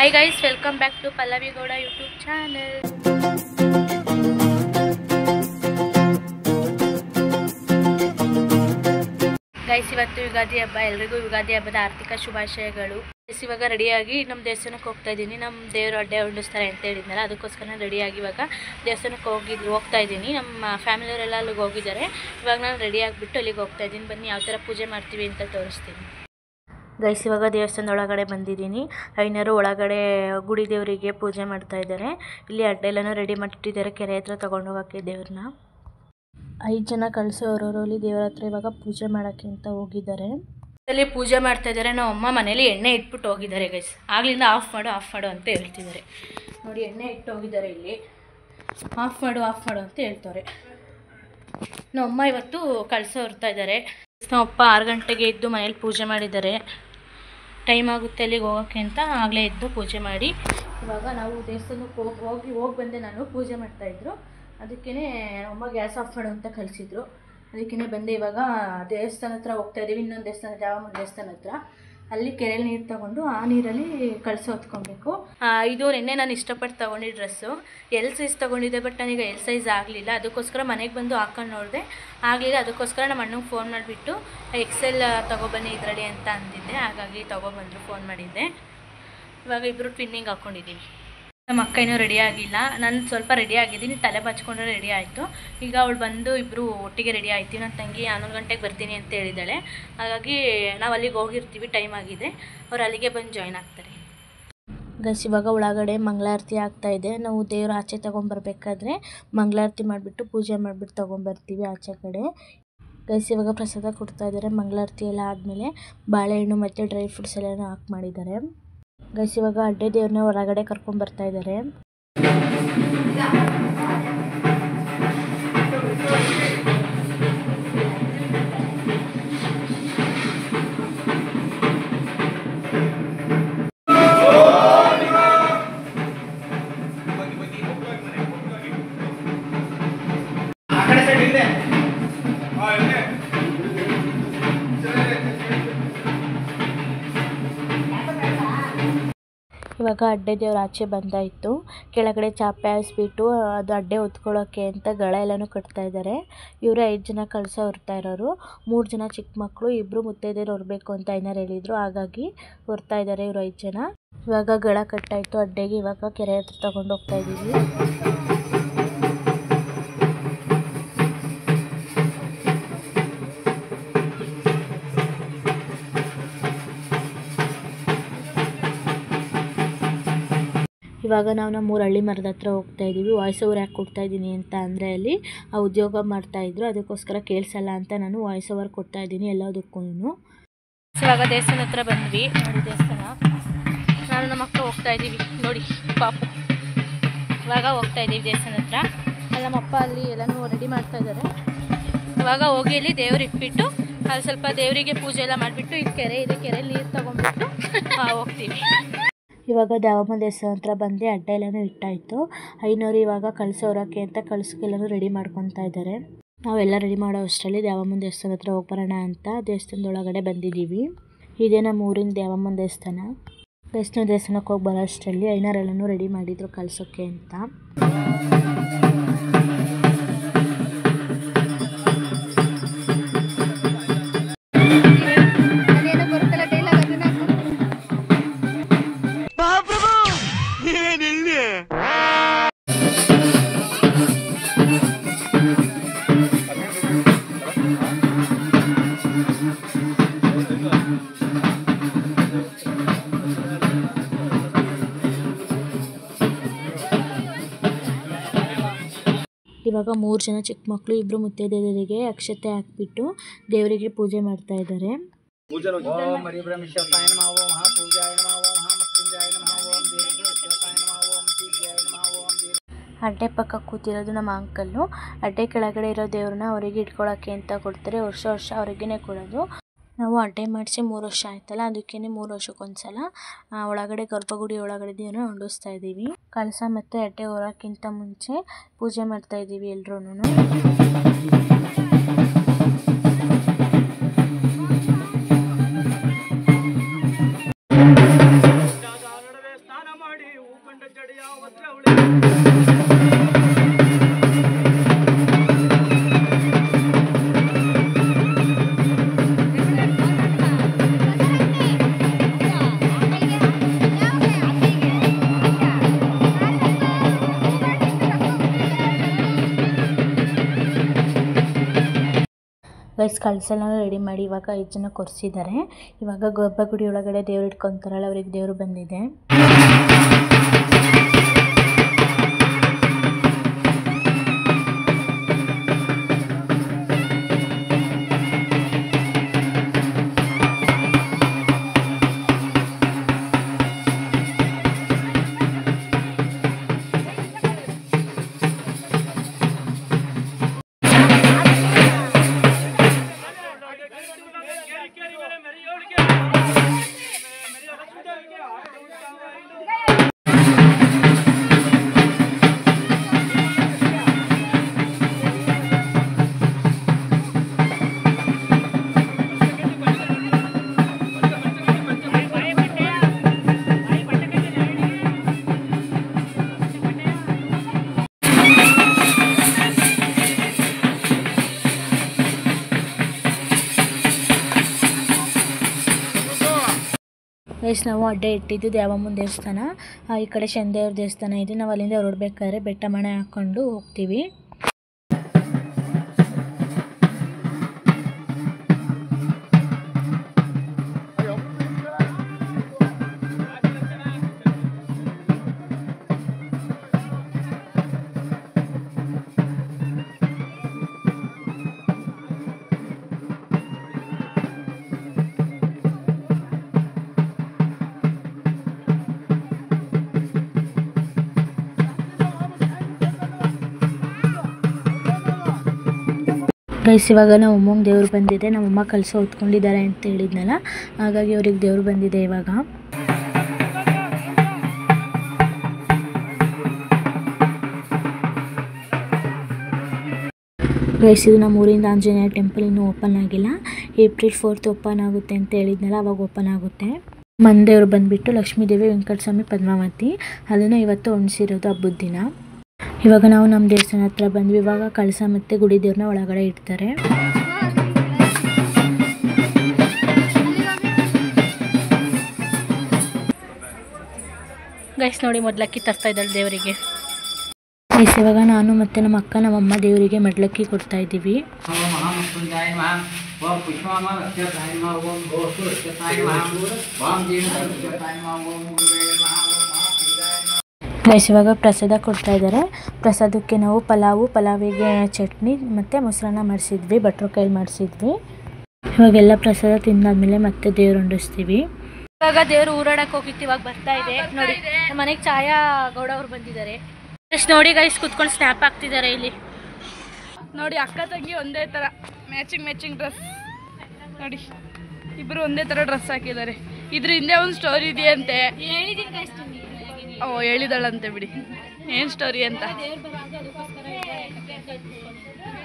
Hi guys, welcome back to Pallavi Gowda YouTube channel. Guys, ಇವತ್ತು ಯುಗಾದಿ ಹಬ್ಬ, ಎಲ್ಲರಿಗೂ ಯುಗಾದಿ ಹಬ್ಬದ ಆರ್ಥಿಕ ಶುಭಾಶಯಗಳು. ಇವಾಗ ರೆಡಿಯಾಗಿ ನಮ್ಮ ದೇವಸ್ಥಾನಕ್ಕೆ ಹೋಗ್ತಾ ಇದ್ದೀನಿ. ನಮ್ಮ ದೇವರು ಅಡ್ಡೆ ಹೊಂಡಿಸ್ತಾರೆ ಅಂತ ಹೇಳಿದ್ನಲ್ಲ, ಅದಕ್ಕೋಸ್ಕರ ರೆಡಿಯಾಗಿ ಇವಾಗ ದೇವಸ್ಥಾನಕ್ಕೆ ಹೋಗ್ತಾ ಇದ್ದೀನಿ. ನಮ್ಮ ಫ್ಯಾಮಿಲಿಯವರೆಲ್ಲ ಅಲ್ಲಿಗೆ ಹೋಗಿದ್ದಾರೆ. ಇವಾಗ ನಾನು ರೆಡಿಯಾಗಿಬಿಟ್ಟು ಅಲ್ಲಿಗೆ ಹೋಗ್ತಾ ಇದ್ದೀನಿ. ಬನ್ನಿ ಯಾವ ಥರ ಪೂಜೆ ಮಾಡ್ತೀವಿ ಅಂತ ತೋರಿಸ್ತೀನಿ. ಗೈಸ್, ಇವಾಗ ದೇವಸ್ಥಾನದ ಒಳಗಡೆ ಬಂದಿದ್ದೀನಿ. ಐನರು ಒಳಗಡೆ ಗುಡಿ ದೇವರಿಗೆ ಪೂಜೆ ಮಾಡ್ತಾ ಇದ್ದಾರೆ. ಇಲ್ಲಿ ಅಡ್ಡೆ ಎಲ್ಲನೂ ರೆಡಿ ಮಾಡಿಟ್ಟಿದ್ದಾರೆ. ಕೆರೆ ಹತ್ರ ತೊಗೊಂಡು ಹೋಗೋಕ್ಕೆ ದೇವ್ರನ್ನ 5 ಜನ ಕಳಿಸೋರು ಅಲ್ಲಿ ದೇವರ ಹತ್ರ ಇವಾಗ ಪೂಜೆ ಮಾಡೋಕ್ಕೆ ಅಂತ ಹೋಗಿದ್ದಾರೆ. ಅಲ್ಲಿ ಪೂಜೆ ಮಾಡ್ತಾ ಇದ್ದಾರೆ. ನಮ್ಮ ಅಮ್ಮ ಮನೇಲಿ ಎಣ್ಣೆ ಇಟ್ಬಿಟ್ಟು ಹೋಗಿದ್ದಾರೆ ಗೈಸ್. ಆಗ್ಲಿಂದ ಆಫ್ ಮಾಡು ಅಂತ ಹೇಳ್ತಿದ್ದಾರೆ. ನೋಡಿ, ಎಣ್ಣೆ ಇಟ್ಟು ಹೋಗಿದ್ದಾರೆ. ಇಲ್ಲಿ ಆಫ್ ಮಾಡು ಅಂತ ಹೇಳ್ತಾರೆ. ನಮ್ಮ ಅಮ್ಮ ಇವತ್ತು ಕಳಸ ಹೊರ್ತಾ ಇದ್ದಾರೆ. ನಮ್ಮಪ್ಪ 6 ಗಂಟೆಗೆ ಎದ್ದು ಮನೇಲಿ ಪೂಜೆ ಮಾಡಿದ್ದಾರೆ. ಟೈಮ್ ಆಗುತ್ತೆ ಅಲ್ಲಿಗೆ ಹೋಗೋಕ್ಕೆ ಅಂತ ಆಗಲೇ ಎದ್ದು ಪೂಜೆ ಮಾಡಿ ಇವಾಗ ನಾವು ದೇವಸ್ಥಾನಕ್ಕೆ ಹೋಗಿ ಬಂದೆ. ನಾನು ಪೂಜೆ ಮಾಡ್ತಾಯಿದ್ರು. ಅದಕ್ಕೇ ಅಮ್ಮ ಗ್ಯಾಸ್ ಆಫ್ ಮಾಡು ಅಂತ ಕಳಿಸಿದ್ರು. ಅದಕ್ಕೇ ಬಂದೆ. ಇವಾಗ ದೇವಸ್ಥಾನ ಹತ್ರ ಹೋಗ್ತಾಯಿದ್ದೀವಿ. ಇನ್ನೊಂದು ದೇವಸ್ಥಾನ, ದ್ಯಾವಮ್ಮನ ದೇವಸ್ಥಾನ ಹತ್ರ. ಅಲ್ಲಿ ಕೆರೆಯಲ್ಲಿ ನೀರು ತೊಗೊಂಡು ಆ ನೀರಲ್ಲಿ ಕಳಸ ಹೊತ್ಕೊಬೇಕು. ಇದು ನಿನ್ನೆ ನಾನು ಇಷ್ಟಪಟ್ಟು ತೊಗೊಂಡಿದ್ದ ಡ್ರೆಸ್ಸು. ಎಲ್ ಸೈಜ್ ತೊಗೊಂಡಿದ್ದೆ, ಬಟ್ ನನಗೆ ಎಲ್ ಸೈಜ್ ಆಗಲಿಲ್ಲ. ಅದಕ್ಕೋಸ್ಕರ ಮನೆಗೆ ಬಂದು ಹಾಕೊಂಡು ನೋಡಿದೆ, ಆಗಲಿಲ್ಲ. ಅದಕ್ಕೋಸ್ಕರ ನಮ್ಮ ಅಣ್ಣಂಗೆ ಫೋನ್ ಮಾಡಿಬಿಟ್ಟು XL ತೊಗೊಬನ್ನಿ ಇದರಲ್ಲಿ ಅಂತ ಅಂದಿದ್ದೆ. ಹಾಗಾಗಿ ತೊಗೊಬಂದರು, ಫೋನ್ ಮಾಡಿದ್ದೆ. ಇವಾಗ ಇಬ್ಬರು ಟ್ವಿನ್ನಿಂಗ್ ಹಾಕ್ಕೊಂಡಿದ್ದೀವಿ. ನಮ್ಮ ಅಕ್ಕ ಇನ್ನೂ ರೆಡಿ ಆಗಿಲ್ಲ. ನಾನು ಸ್ವಲ್ಪ ರೆಡಿ ಆಗಿದ್ದೀನಿ. ತಲೆ ಬಚ್ಕೊಂಡ್ರೆ ರೆಡಿ ಆಯಿತು. ಈಗ ಅವಳು ಬಂದು ಇಬ್ಬರು ಒಟ್ಟಿಗೆ ರೆಡಿ ಆಯ್ತೀವಿ. ನನ್ನ ತಂಗಿ 11 ಗಂಟೆಗೆ ಬರ್ತೀನಿ ಅಂತ ಹೇಳಿದ್ದಾಳೆ. ಹಾಗಾಗಿ ನಾವು ಅಲ್ಲಿಗೆ ಹೋಗಿರ್ತೀವಿ. ಟೈಮ್ ಆಗಿದೆ. ಅವ್ರು ಅಲ್ಲಿಗೆ ಬಂದು ಜಾಯ್ನ್ ಆಗ್ತಾರೆ. ಗೈಸ್, ಇವಾಗ ಒಳಗಡೆ ಮಂಗಳಾರತಿ ಆಗ್ತಾಯಿದೆ. ನಾವು ದೇವ್ರ ಆಚೆ ತೊಗೊಂಬರ್ಬೇಕಾದ್ರೆ ಮಂಗಳಾರತಿ ಮಾಡಿಬಿಟ್ಟು ಪೂಜೆ ಮಾಡಿಬಿಟ್ಟು ತೊಗೊಂಬರ್ತೀವಿ ಆಚೆ ಕಡೆ. ಗೈಸ್, ಇವಾಗ ಪ್ರಸಾದ ಕೊಡ್ತಾ ಇದ್ದಾರೆ. ಮಂಗಳಾರತಿ ಎಲ್ಲ ಆದಮೇಲೆ ಬಾಳೆಹಣ್ಣು ಮತ್ತು ಡ್ರೈ ಫ್ರೂಟ್ಸ್ ಎಲ್ಲನೂ ಹಾಕಿ ಮಾಡಿದ್ದಾರೆ. ಗೈಸ್, ಇವಾಗ ಅಡ್ಡೆ ದೇವ್ರನ್ನ ಹೊರಗಡೆ ಕರ್ಕೊಂಡ್ಬರ್ತಾ ಇದ್ದಾರೆ. ಇವಾಗ ಅಡ್ಡೆ ದೇವ್ರ ಆಚೆ ಬಂದಾಯಿತು. ಕೆಳಗಡೆ ಚಾಪೆ ಹಾಯಿಸ್ಬಿಟ್ಟು ಅದು ಅಡ್ಡೆ ಹೊತ್ಕೊಳ್ಳೋಕ್ಕೆ ಅಂತ ಗಳ ಎಲ್ಲನೂ ಕಟ್ತಾ ಇದ್ದಾರೆ. ಇವರೇ 5 ಜನ ಕಳಸ ಹೊರ್ತಾ ಇರೋರು. 3 ಜನ ಚಿಕ್ಕ ಮಕ್ಕಳು, 2 ಮುತ್ತೈದೆಯರು ಹೊರಬೇಕು ಅಂತ ಏನಾರು ಹೇಳಿದರು. ಹಾಗಾಗಿ ಹೊರ್ತಾ ಇದ್ದಾರೆ ಇವರು 5 ಜನ. ಇವಾಗ ಗಳ ಕಟ್ಟಾಯಿತು ಅಡ್ಡೆಗೆ. ಇವಾಗ ಕೆರೆ ಹತ್ರ ತಗೊಂಡು ಹೋಗ್ತಾ ಇದ್ದೀವಿ. ಇವಾಗ ನಾವು ನಮ್ಮ ಹಳ್ಳಿ ಮರದ ಹತ್ರ ಹೋಗ್ತಾ ಇದ್ದೀವಿ. ವಾಯ್ಸ್ ಓವರ್ ಯಾಕೆ ಕೊಡ್ತಾ ಇದ್ದೀನಿ ಅಂತ ಅಂದರೆ ಅಲ್ಲಿ ಉದ್ಯೋಗ ಮಾಡ್ತಾಯಿದ್ರು. ಅದಕ್ಕೋಸ್ಕರ ಕೇಳಿಸಲ್ಲ ಅಂತ ನಾನು ವಾಯ್ಸ್ ಓವರ್ ಕೊಡ್ತಾ ಇದ್ದೀನಿ ಎಲ್ಲದಕ್ಕೂ. ಇವಾಗ ದೇವಸ್ಥಾನ ಹತ್ರ ಬಂದ್ವಿ. ನೋಡಿ ದೇವಸ್ಥಾನ. ನಾನು ನಮ್ಮ ಅಕ್ಕ ಹೋಗ್ತಾ ಇದ್ದೀವಿ. ನೋಡಿ ಪಾಪು. ಇವಾಗ ಹೋಗ್ತಾ ಇದ್ದೀವಿ ದೇವಸ್ಥಾನ ಹತ್ರ. ಅಲ್ಲಿ ನಮ್ಮಪ್ಪ ಅಲ್ಲಿ ಎಲ್ಲನೂ ರೆಡಿ ಮಾಡ್ತಾ ಇದ್ದಾರೆ. ಇವಾಗ ಹೋಗಿ ಅಲ್ಲಿ ದೇವ್ರು ಇಟ್ಬಿಟ್ಟು ಅಲ್ಲಿ ಸ್ವಲ್ಪ ದೇವರಿಗೆ ಪೂಜೆ ಎಲ್ಲ ಮಾಡಿಬಿಟ್ಟು ಇಲ್ಲಿ ಕೆರೆ ಇದೆ, ಕೆರೆಯಲ್ಲಿ ನೀರು ತೊಗೊಂಡ್ಬಿಟ್ಟು ಹೋಗ್ತೀವಿ. ಇವಾಗ ದ್ಯಾವಮ್ಮ ದೇವಸ್ಥಾನ ಹತ್ರ ಬಂದು ಅಡ್ಡೆ ಎಲ್ಲನೂ ಇಟ್ಟಾಯಿತು. ಐನೋರು ಇವಾಗ ಕಳಸ ಹೊರೋಕ್ಕೆ ಅಂತ ಕಳಸಕ್ಕೆಲ್ಲನೂ ರೆಡಿ ಮಾಡ್ಕೊತಾ ಇದ್ದಾರೆ. ನಾವೆಲ್ಲ ರೆಡಿ ಮಾಡೋ ಅಷ್ಟರಲ್ಲಿ ದ್ಯಾವಮ್ಮನ ದೇವಸ್ಥಾನ ಹತ್ರ ಹೋಗ್ಬರೋಣ ಅಂತ ದೇವಸ್ಥಾನದೊಳಗಡೆ ಬಂದಿದ್ದೀವಿ. ಇದೇ ನಮ್ಮ ಊರಿನ ದ್ಯಾವಮ್ಮನ ದೇವಸ್ಥಾನ. ದೇವಸ್ಥಾನಕ್ಕೆ ಹೋಗಿ ಬರೋ ಅಷ್ಟರಲ್ಲಿ ಐನರೆಲ್ಲನೂ ರೆಡಿ ಮಾಡಿದರು ಕಳ್ಸೋಕ್ಕೆ ಅಂತ. ಇವಾಗ 3 ಜನ ಚಿಕ್ಕ ಮಕ್ಕಳು, 2 ಮುತ್ತೈದೆಯರಿಗೆ ಅಕ್ಷತೆ ಹಾಕ್ಬಿಟ್ಟು ದೇವರಿಗೆ ಪೂಜೆ ಮಾಡ್ತಾ ಇದ್ದಾರೆ. ಅಡ್ಡೆ ಪಕ್ಕ ಕೂತಿರೋದು ನಮ್ಮ ಅಂಕಲ್ಲು. ಅಡ್ಡೆ ಕೆಳಗಡೆ ಇರೋ ದೇವ್ರನ್ನ ಅವರಿಗೆ ಇಟ್ಕೊಳ್ಳೋಕ್ಕೆ ಅಂತ ಕೊಡ್ತಾರೆ. ವರ್ಷ ಅವ್ರಿಗೇ ಕೊಡೋದು. ನಾವು ಅಡ್ಡೆ ಮಾಡಿಸಿ 3 ವರ್ಷ ಆಯ್ತಲ್ಲ, ಅದಕ್ಕೇ 3 ವರ್ಷಕ್ಕೊಂದ್ಸಲ ಒಳಗಡೆ ಗರ್ಭಗುಡಿ ಒಳಗಡೆ ದೇವ್ರನ್ನ ಹೊಂಡಿಸ್ತಾ ಇದ್ದೀವಿ. ಕಳಸ ಮತ್ತು ಅಡ್ಡೆ ಹೊರೋಕ್ಕಿಂತ ಮುಂಚೆ ಪೂಜೆ ಮಾಡ್ತಾ ಇದ್ದೀವಿ ಎಲ್ರೂ. ಸ್ನಾನ ಮಾಡಿ ಹೂಕೊಂಡ ಜಡಿಯ ಒದ್ರವಳೆ ಗೈಸ್ ಕಳಸೆಲ್ಲ ರೆಡಿ ಮಾಡಿ ಇವಾಗ 5 ಜನ ಕೊರಿಸಿದ್ದಾರೆ. ಇವಾಗ ಗರ್ಭಗುಡಿ ಒಳಗಡೆ ದೇವ್ರು ಇಟ್ಕೊತಾರಲ್ಲ ಅವ್ರಿಗೆ ದೇವರು ಬಂದಿದೆ. ಗೈಸ್ ನಾವು ಅಡ್ಡೆ ಇಟ್ಟಿದ್ದು ದ್ಯಾವಮ್ಮನ ದೇವಸ್ಥಾನ, ಈ ಕಡೆ ಶನಿದೇವ್ರ ದೇವಸ್ಥಾನ ಇದೆ. ನಾವು ಅಲ್ಲಿಂದ ಹೊರಡ್ಬೇಕಾದ್ರೆ ಬೆಟ್ಟ ಮಣೆ ಹಾಕ್ಕೊಂಡು ಹೋಗ್ತೀವಿ. ಗೈಸ್ ಇವಾಗ ನಮ್ಮ ಅಮ್ಮಂಗೆ ದೇವ್ರು ಬಂದಿದೆ. ನಮ್ಮಮ್ಮ ಕಲಸ ಹೊತ್ಕೊಂಡಿದ್ದಾರೆ ಅಂತ ಹೇಳಿದ್ನಲ್ಲ, ಹಾಗಾಗಿ ಅವ್ರಿಗೆ ದೇವ್ರು ಬಂದಿದೆ ಇವಾಗ. ಗೈಸ್ ಇದು ನಮ್ಮ ಊರಿಂದ ಆಂಜನೇಯ ಟೆಂಪಲ್ ಇನ್ನೂ ಓಪನ್ ಆಗಿಲ್ಲ. ಏಪ್ರಿಲ್ 4 ಓಪನ್ ಆಗುತ್ತೆ ಅಂತ ಹೇಳಿದ್ನಲ್ಲ, ಅವಾಗ ಓಪನ್ ಆಗುತ್ತೆ. ಮಂದೇವ್ರು ಬಂದುಬಿಟ್ಟು ಲಕ್ಷ್ಮೀ ದೇವಿ, ವೆಂಕಟಸ್ವಾಮಿ, ಪದ್ಮಾವತಿ. ಅದನ್ನು ಇವತ್ತು ಒಣಸಿರೋದು ಹಬ್ಬದ ದಿನ. ಇವಾಗ ನಾವು ನಮ್ಮ ದೇವಸ್ಥಾನ ಹತ್ರ ಬಂದ್ವಿ. ಇವಾಗ ಕಳಸ ಮತ್ತು ಗುಡಿ ದೇವ್ರನ್ನ ಒಳಗಡೆ ಇಡ್ತಾರೆ. ಗೈಸ್ ನೋಡಿ ಮೊದಲಕ್ಕಿ ತರ್ತಾ ಇದ್ದಾಳೆ ದೇವರಿಗೆ. ಗೈಸ್ ಇವಾಗ ನಾನು ಮತ್ತು ನಮ್ಮ ಅಕ್ಕ ನಮ್ಮಮ್ಮ ದೇವರಿಗೆ ಮಡ್ಲಕ್ಕಿ ಕೊಡ್ತಾ ಇದ್ದೀವಿ. ಗೈಸ್ ಇವಾಗ ಪ್ರಸಾದ ಕೊಡ್ತಾ ಇದ್ದಾರೆ. ಪ್ರಸಾದಕ್ಕೆ ನಾವು ಪಲಾವಿಗೆ ಚಟ್ನಿ ಮತ್ತು ಮೊಸರನ್ನ ಮಾಡಿಸಿದ್ವಿ, ಭಟ್ರ ಕೈಲಿ ಮಾಡಿಸಿದ್ವಿ. ಇವಾಗೆಲ್ಲ ಪ್ರಸಾದ ತಿಂದಾದ್ಮೇಲೆ ಮತ್ತೆ ದೇವ್ರು ಹೊಂಡಿಸ್ತೀವಿ. ಇವಾಗ ದೇವ್ರು ಊರಾಡಕ್ಕೆ ಹೋಗಿತ್ತು, ಇವಾಗ ಬರ್ತಾ ಇದೆ ನೋಡಿ. ನಮ್ಮ ಮನೆಗೆ ಛಾಯಾ ಗೌಡ ಅವ್ರು ಬಂದಿದ್ದಾರೆ. ಎಷ್ಟು ನೋಡಿ ಗೈಸ್ ಕುತ್ಕೊಂಡು ಸ್ನ್ಯಾಪ್ ಹಾಕ್ತಿದ್ದಾರೆ ಇಲ್ಲಿ ನೋಡಿ. ಅಕ್ಕ ತಂಗಿ ಒಂದೇ ಥರ ಮ್ಯಾಚಿಂಗ್ ಡ್ರೆಸ್ ನೋಡಿ, ಇಬ್ಬರು ಒಂದೇ ಥರ ಡ್ರೆಸ್ ಹಾಕಿದ್ದಾರೆ. ಇದ್ರ ಹಿಂದೆ ಒಂದು ಸ್ಟೋರಿ ಇದೆಯಂತೆ. ಓ ಹೇಳಿದಳಂತೆ ಬಿಡಿ, ಏನು ಸ್ಟೋರಿ ಅಂತ.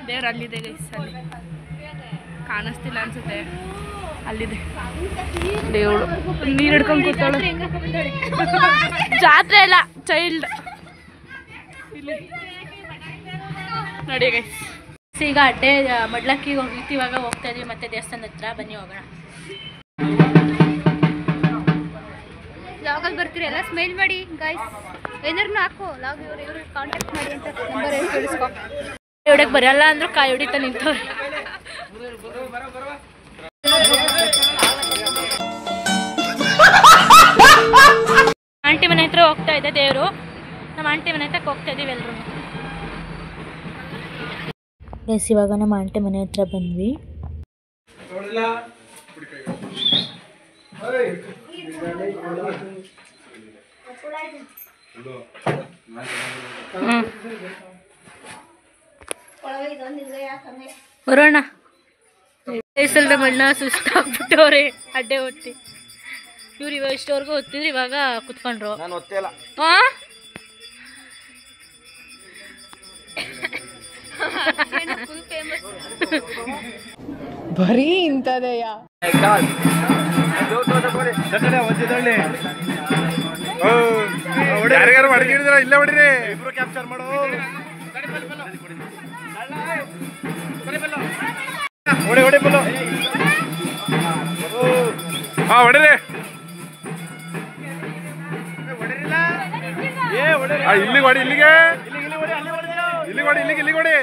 ದೇವ್ರು ಅಲ್ಲಿದೆ ಗೈಸ್, ಅಲ್ಲಿ ಕಾಣಿಸ್ತಿಲ್ಲ ಅನ್ಸುತ್ತೆ, ಅಲ್ಲಿದೆ ದೇವಳು. ನೀರು ಹಿಡ್ಕೊಂಡು ಕೂತಾಳು. ಜಾತ್ರೆ ಇಲ್ಲ, ಚೈಲ್ಡ್ ನೋಡಿ ಗೈಸ್. ಈಗ ಅಡ್ಡೆ ಮಡ್ಲಕ್ಕಿಗೆ ಹೋಗಿತ್ತು, ಇವಾಗ ಹೋಗ್ತಾ ಇದೀವಿ ಮತ್ತೆ ದೇವಸ್ಥಾನದ ಹತ್ರ. ಬನ್ನಿ ಹೋಗೋಣ. ಲಾಗಲ್ಲಿ ಬರ್ತೀರಿ ಎಲ್ಲ ಸ್ಮೈಲ್ ಮಾಡಿ ಗೈಸ್. ಏನಾರು ಹಾಕು ಲಾಗ್ ಇವ್ರು ಕಾಂಟ್ಯಾಕ್ಟ್ ಮಾಡಿ ಅಂತ ನಂಬರ್ ಹೇಳಿ ತಿಳಿಸ್ಕೊ. ಹೊಡಕ್ಕೆ ಬರಲ್ಲ ಅಂದ್ರೂ ಕಾಯಿ ಹೊಡಿತಾ ನಿಂತವ್ರೆ. ಆಂಟಿ ಮನೆ ಹತ್ರ ಹೋಗ್ತಾ ಇದೆ ದೇವರು. ನಮ್ಮ ಆಂಟಿ ಮನೆ ಹತ್ರಕ್ಕೆ ಹೋಗ್ತಾ ಇದೀವಿ ಎಲ್ಲರೂ. ಎಸ್ ಇವಾಗ ನಮ್ಮ ಆಂಟಿ ಮನೆ ಹತ್ರ ಬಂದ್ವಿ. ಬರೋಣ. ಬೇಸಲ್ದ ಮಣ್ಣ ಸುಸ್ತಾಗ್ಬಿಟ್ಟವ್ರೆ ಅಡ್ಡೆ ಹೊತ್ತಿ. ಇವ್ರು ಇವಾಗ ಇಷ್ಟವರೆಗೂ ಹೊತ್ತಿದ್ರು, ಇವಾಗ ಕುತ್ಕೊಂಡ್ರು. ಬರೀ ಇಂಥದೆಯಾ. Oh ಯಾರಿಗಾರು ಅಡಿಗೆ ಇಲ್ಲೇ ಹೊಡಿರಿ ಇಬ್ರು ಕ್ಯಾಪ್ಚರ್ ಮಾಡು ಹೊಡಿ ಹೊಡಿ ಬಲ್ಲು ಹಾ ಹೊಡಿರಿ ಇಲ್ಲಿಗೆ ಹೊಡಿ ಇಲ್ಲಿಗೆ ಇಲ್ಲಿಗೆ ಹೊಡಿ ಇಲ್ಲಿಗೆ ಹೊಡಿ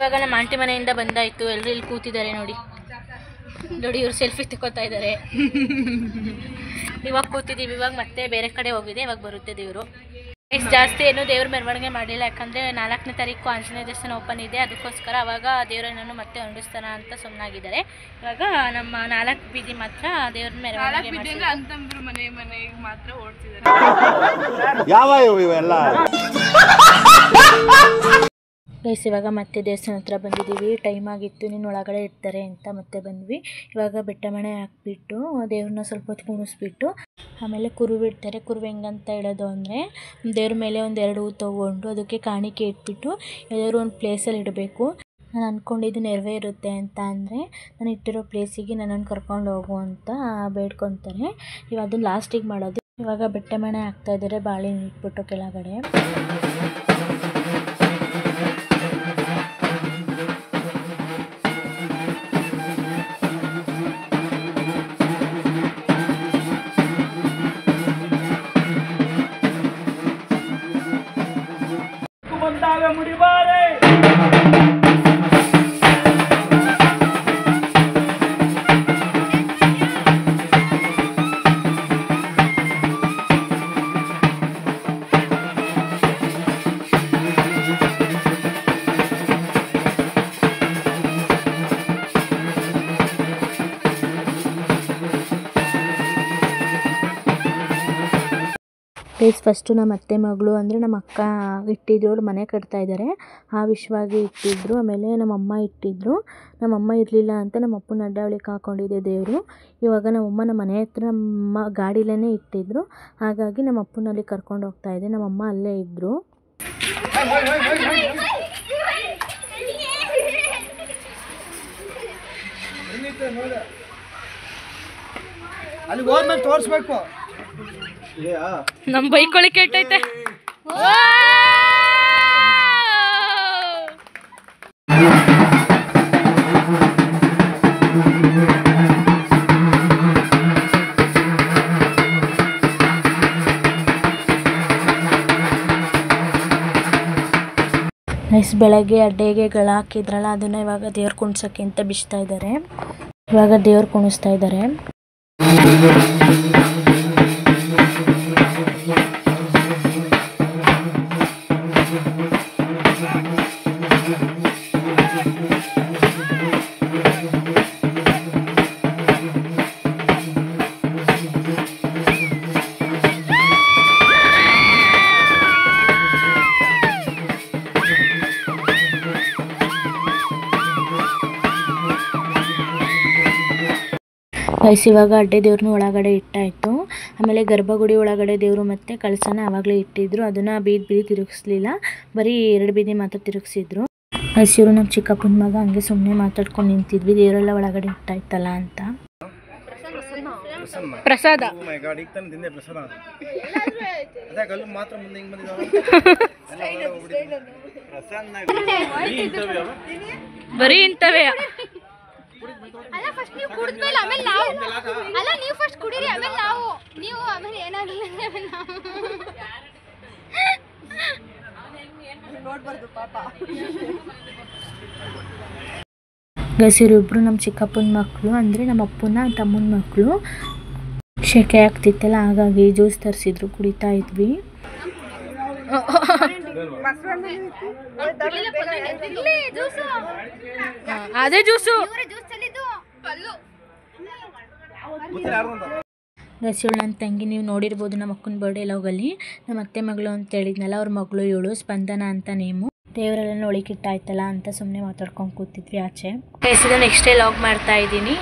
ಇವಾಗ ನಮ್ಮ ಆಂಟಿ ಮನೆಯಿಂದ ಬಂದಾಯ್ತು. ಎಲ್ಲರೂ ಇಲ್ಲಿ ಕೂತಿದ್ದಾರೆ ನೋಡಿ ನೋಡಿ, ಇವ್ರು ಸೆಲ್ಫಿ ತಗೋತಾ ಇದ್ದಾರೆ. ಇವಾಗ ಕೂತಿದ್ದೀವಿ, ಇವಾಗ ಮತ್ತೆ ಬೇರೆ ಕಡೆ ಹೋಗಿದೆ, ಇವಾಗ ಬರುತ್ತೆ ದೇವರು. ಜಾಸ್ತಿ ಏನು ದೇವ್ರ ಮೆರವಣಿಗೆ ಮಾಡಿಲ್ಲ, ಯಾಕಂದರೆ 4ನೇ ತಾರೀಕು ಆಂಜನೇಯ ದೇವಸ್ಥಾನ ಓಪನ್ ಇದೆ, ಅದಕ್ಕೋಸ್ಕರ ಅವಾಗ ದೇವರನ್ನು ಮತ್ತೆ ಹೊಂಡಿಸ್ತಾನ ಅಂತ ಸುಮ್ಮನಾಗಿದ್ದಾರೆ. ಇವಾಗ ನಮ್ಮ 4 ಬೀದಿ ಮಾತ್ರ ದೇವ್ರ ಮೆರವಣಿಗೆ ಅಂತಂದ್ರು ಮನೆಗೆ ಮಾತ್ರ ಓಡ್ತಿದ್ದಾರೆ. ಗೈಸ್ ಇವಾಗ ಮತ್ತೆ ದೇವಸ್ಥಾನ ಹತ್ರ ಬಂದಿದ್ದೀವಿ. ಟೈಮ್ ಆಗಿತ್ತು, ನೀನು ಒಳಗಡೆ ಇರ್ತಾರೆ ಅಂತ ಮತ್ತೆ ಬಂದ್ವಿ. ಇವಾಗ ಬೆಟ್ಟ ಮಣೆ ಹಾಕ್ಬಿಟ್ಟು ದೇವ್ರನ್ನ ಸ್ವಲ್ಪ ಹೊತ್ತು ಕುಣಿಸ್ಬಿಟ್ಟು ಆಮೇಲೆ ಕುರುವು ಇಡ್ತಾರೆ. ಕುರುವು ಹೆಂಗಂತ ಹೇಳೋದು ಅಂದರೆ ದೇವ್ರ ಮೇಲೆ ಒಂದು 2 ಹೂ ತೊಗೊಂಡು ಅದಕ್ಕೆ ಕಾಣಿಕೆ ಇಟ್ಬಿಟ್ಟು ಎಲ್ಲರೂ ಒಂದು ಪ್ಲೇಸಲ್ಲಿ ಇಡಬೇಕು. ನಾನು ಅಂದ್ಕೊಂಡಿದ್ದು ನೆರವೇರುತ್ತೆ ಅಂತ ಅಂದರೆ ನಾನು ಇಟ್ಟಿರೋ ಪ್ಲೇಸಿಗೆ ನನ್ನನ್ನು ಕರ್ಕೊಂಡು ಹೋಗು ಅಂತ ಬೇಡ್ಕೊತಾರೆ. ಇವಾಗ ಅದನ್ನು ಲಾಸ್ಟಿಗೆ ಮಾಡೋದು. ಇವಾಗ ಬೆಟ್ಟ ಮಣೆ ಹಾಕ್ತಾಯಿದ್ದಾರೆ, ಬಾಳೆಹಣ್ಣು ಇಟ್ಬಿಟ್ಟು ಕೆಳಗಡೆ. ಮುಡಿಬಾರೆ ಫಸ್ಟು ನಮ್ಮ ಅತ್ತೆ ಮಗಳು ಅಂದರೆ ನಮ್ಮ ಅಕ್ಕ ಇಟ್ಟಿದ್ರು, ಮನೆ ಕಟ್ತಾ ಇದ್ದಾರೆ, ಆ ವಿಷಯವಾಗಿ ಇಟ್ಟಿದ್ರು. ಆಮೇಲೆ ನಮ್ಮಮ್ಮ ಇಟ್ಟಿದ್ರು. ನಮ್ಮಮ್ಮ ಇರಲಿಲ್ಲ ಅಂತ ನಮ್ಮ ಅಪ್ಪನ ಅಡ್ಡಾವಳಿಗೆ ಹಾಕೊಂಡಿದ್ದೆ ದೇವರು. ಇವಾಗ ನಮ್ಮಮ್ಮ ನಮ್ಮ ಮನೆ ಹತ್ರ ನಮ್ಮ ಗಾಡಿಲೇ ಇಟ್ಟಿದ್ರು, ಹಾಗಾಗಿ ನಮ್ಮ ಅಪ್ಪನಲ್ಲಿ ಕರ್ಕೊಂಡು ಹೋಗ್ತಾ ಇದ್ದೆ. ನಮ್ಮಮ್ಮ ಅಲ್ಲೇ ಇದ್ದರು. ಅಲ್ಲಿ ಹೋದ್ಮೇಲೆ ತೋರಿಸ್ಬೇಕು. ನಮ್ಮ ಬೈಕೊಳ್ಳಿ ಕೆಟ್ಟೈತೆ. ಬೆಳಗ್ಗೆ ಅಡ್ಡೆಗೆ ಗಳ ಹಾಕಿದ್ರಲ್ಲ, ಅದನ್ನು ಇವಾಗ ದೇವ್ರು ಕುಣಿಸೋಕ್ಕೆ ಅಂತ ಬಿಚ್ತಾ ಇದ್ದಾರೆ. ಇವಾಗ ದೇವ್ರು ಕುಣಿಸ್ತಾ ಇದ್ದಾರೆ. ಗೈಸ್ ಇವಾಗ ಅಡ್ಡೆ ದೇವ್ರನ್ನ ಒಳಗಡೆ ಇಟ್ಟಾಯಿತು. ಆಮೇಲೆ ಗರ್ಭಗುಡಿ ಒಳಗಡೆ ದೇವರು ಮತ್ತು ಕಳಸನ ಆವಾಗಲೇ ಇಟ್ಟಿದ್ರು. ಅದನ್ನು ಬೀದಿ ತಿರುಗಿಸ್ಲಿಲ್ಲ, ಬರೀ 2 ಬೀದಿ ಮಾತ್ರ ತಿರುಗಿಸಿದ್ರು. ಗೈಸ್ ಇವರು ನಮ್ಮ ಚಿಕ್ಕಪ್ಪನ ಮಗ, ಹಂಗೆ ಸುಮ್ಮನೆ ಮಾತಾಡ್ಕೊಂಡು ನಿಂತಿದ್ವಿ, ದೇವರೆಲ್ಲ ಒಳಗಡೆ ಇಟ್ಟಾಯ್ತಲ್ಲ ಅಂತ. ಪ್ರಸಾದ ಬರೀ ಇಂಥವೇ. ಅಲ್ಲ ಫಸ್ಟ್ ನೀವು ಕುಡಿದ್ಮೇಲೆ ಆಮೇಲೆ ನಾವು, ಅಲ್ಲ ನೀವು ಫಸ್ಟ್ ಕುಡೀರಿ ಆಮೇಲೆ ನಾವು, ನೀವು ಆಮೇಲೆ ಏನಾಗಲ್ಲ ನೋಡ್ಬಾರ್ದು ಪಾಪ. ಗಸಿರಿಬ್ರು ನಮ್ಮ ಚಿಕ್ಕಪ್ಪನ ಮಕ್ಕಳು, ಅಂದರೆ ನಮ್ಮ ಅಪ್ಪನ ತಮ್ಮನ ಮಕ್ಕಳು. ಶೆಕೆ ಆಗ್ತಿತ್ತಲ್ಲ, ಹಾಗಾಗಿ ಜ್ಯೂಸ್ ತರಿಸಿದ್ರು, ಕುಡಿತಾ ಇದ್ವಿ. ಅದೇ ಜ್ಯೂಸು. ಗಸಿಗಳು ನನ್ನ ತಂಗಿ, ನೀವು ನೋಡಿರ್ಬೋದು ನಮ್ಮ ಅಕ್ಕನ ಬರ್ಡೇ ಲಾಗಲ್ಲಿ. ನಮ್ಮ ಅತ್ತೆ ಮಗಳು ಅಂತ ಹೇಳಿದ್ನಲ್ಲ, ಅವ್ರ ಮಗಳು ಇವಳು, ಸ್ಪಂದನ ಅಂತ ನೇಮು. ದೇವರೆಲ್ಲ ಒಳಗಿಟ್ಟಾಯ್ತಲ್ಲ ಅಂತ ಸುಮ್ಮನೆ ಮಾತಾಡ್ಕೊಂಡು ಕೂತಿದ್ವಿ ಆಚೆ. ಇದನ್ನು ನೆಕ್ಸ್ಟ್ ಡೇ ಲಾಗ್ ಮಾಡ್ತಾ ಇದ್ದೀನಿ.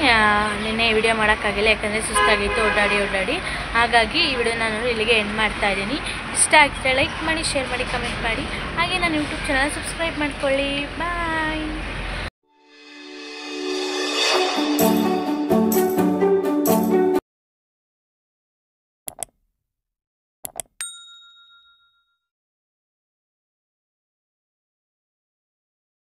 ನಿನ್ನೆ ವಿಡಿಯೋ ಮಾಡೋಕ್ಕಾಗಿಲ್ಲ, ಯಾಕಂದರೆ ಸುಸ್ತಾಗಿತ್ತು ಓಡಾಡಿ. ಹಾಗಾಗಿ ಈ ವಿಡಿಯೋ ನಾನು ಇಲ್ಲಿಗೆ ಎಂಡ್ ಮಾಡ್ತಾ ಇದ್ದೀನಿ. ಇಷ್ಟ ಆಗಿದ್ರೆ ಲೈಕ್ ಮಾಡಿ, ಶೇರ್ ಮಾಡಿ, ಕಮೆಂಟ್ ಮಾಡಿ. ಹಾಗೆ ನನ್ನ ಯೂಟ್ಯೂಬ್ ಚಾನಲ್ ಸಬ್ಸ್ಕ್ರೈಬ್ ಮಾಡ್ಕೊಳ್ಳಿ. ಬಾಯ್.